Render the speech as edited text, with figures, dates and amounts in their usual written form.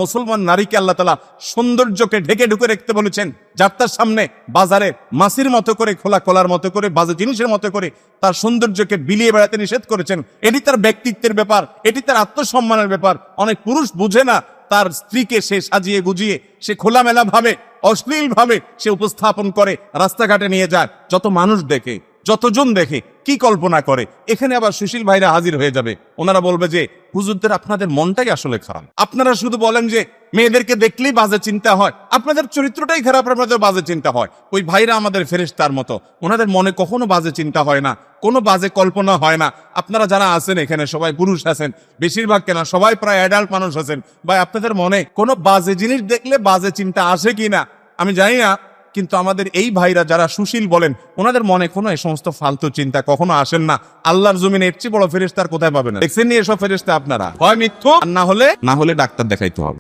মুসলমান নারীকে আল্লাহ তাআলা সৌন্দর্যকে ঢেকে ঢুকে রাখতে বলেছেন, যাত্রার সামনে বাজারে মাছির মতো করে, খোলা কলার মতো করে, বাজে জিনিসের মতো করে তার সৌন্দর্যকে বিলিয়ে বেড়াতে নিষেধ করেছেন। এটি তার ব্যক্তিত্বের ব্যাপার, এটি তার আত্মসম্মানের ব্যাপার। অনেক পুরুষ বুঝে না, তার স্ত্রীকে সে সাজিয়ে গুজিয়ে সে খোলামেলা ভাবে, অশ্লীল ভাবে সে উপস্থাপন করে, রাস্তাঘাটে নিয়ে যায়, যত মানুষ দেখে, যতজন দেখে, কি কল্পনা করে। এখানে আবার সুশীল ভাইরা হাজির হয়ে যাবে, ওনারা বলবে যে হুজুরদের আপনাদের মনটাই আসলে খারাপ, আপনারা শুধু বলেন যে মেয়েদেরকে দেখলেই বাজে চিন্তা হয়, আপনাদের চরিত্রটাই খারাপ, আপনাদের বাজে চিন্তা হয়। ওই ভাইরা আমাদের ফেরেশতার মতো, ওনাদের মনে কখনো বাজে চিন্তা হয় না, কোনো বাজে কল্পনা হয় না। আপনারা যারা আছেন এখানে সবাই পুরুষ আছেন, বেশিরভাগ কেনা সবাই প্রায় অ্যাডাল্ট মানুষ আছেন, ভাই আপনাদের মনে কোনো বাজে জিনিস দেখলে বাজে চিন্তা আসে কিনা আমি জানি না, কিন্তু আমাদের এই ভাইরা যারা সুশীল বলেন, ওনাদের মনে কোনো এই সমস্ত ফালতু চিন্তা কখনো আসেন না। আল্লাহর জমিনে এর চেয়ে বড় ফেরেশতা কোথায় পাবেন? দেখছেন নি এসব ফেরেশতা আপনারা? হয় মৃত্যু, আর না হলে ডাক্তার দেখাইতে হবে।